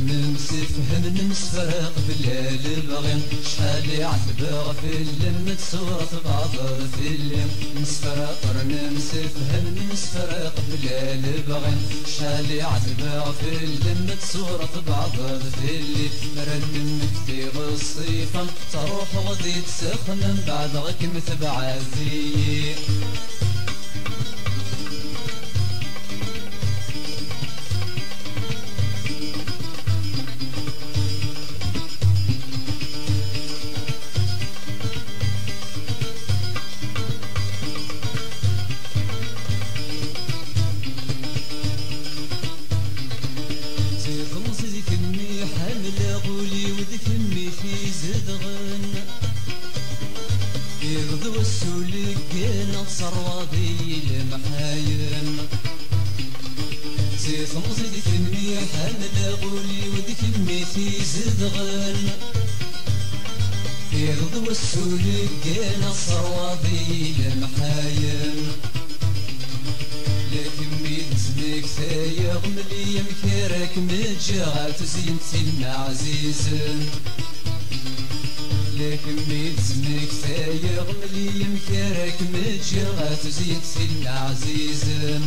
نمسفهم نمسفرق بالليل بغي شحال عتبغ في اللم تسورة بعض في الليل نسفرق نمسفهم نمسفرق بالليل بغي شحال عتبغ في اللم تسورة بعض في الليل مرن نكتي الصيفة تروح غدي تسخن من بعد غك متبع زي يغدو السولك كينا صروادي المحايم زيت مزيد كميح هنلاغولي وديك الميتي زدغن يغدو السولك كينا صروادي المحايم لكن مين سميك ثايغ ملي مكيرك متجاغات زينتي عزيزن لكن مين سميك ثايغ ملي مكيرك متجاغات زينتي عزيزن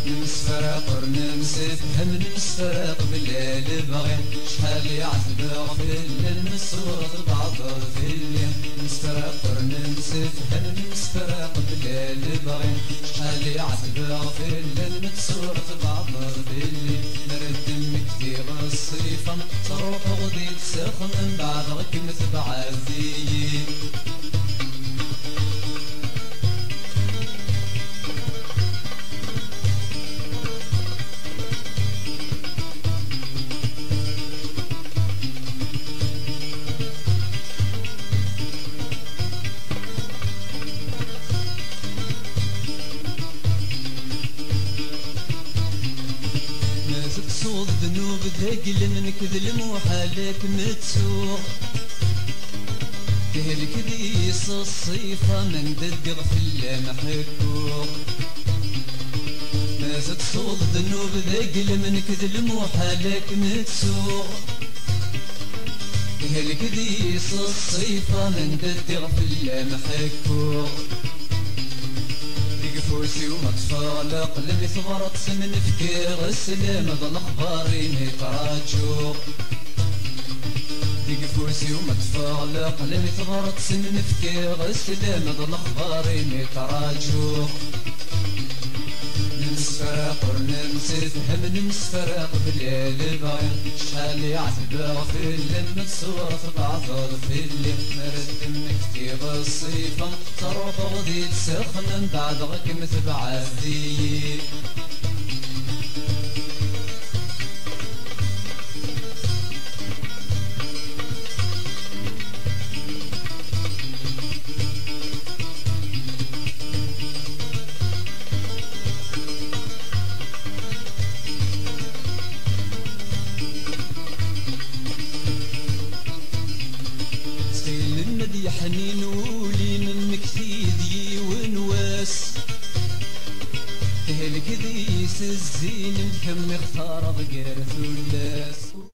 نمسفرق نمسفهم نمسفرق بالليل بغي شحال يعتبغ في الليل نسورة بعض في الليل نمسفرق نمسفهم نمسفرق بالليل بغي شحال يعتبغ في الليل نسورة بعض في الليل نرد مكتيغ الصيفة تروح غدي تسخن من بعد غك متبع الذيب تصوض ذنوب ذاقل منك ذلم وحالك متسوق تهلك ديس الصيفة من ددغ في اللمحكوق ما تصوض ذنوب ذاقل منك ذلم وحالك متسوق تهلك ديس الصيفة من ددغ في اللمحكوق فوسي وما تفالق للي ثغرت من فكير السلام ظل اخباري متراجو فوسي وما تفالق للي ثغرت من فكير السلام ظل اخباري متراجو نمسفرق ونمسفهم نمسفرق بالليل باين شحال يعتبر في الليل نتصور في بعض في الليل نرد مكتيب الصيفة تروح غدي تسخن من بعد غك متبع الذيب المدي حنين ولين المكثيدي ونواس تهلك ديس الزين الكم اختار غير ثلاث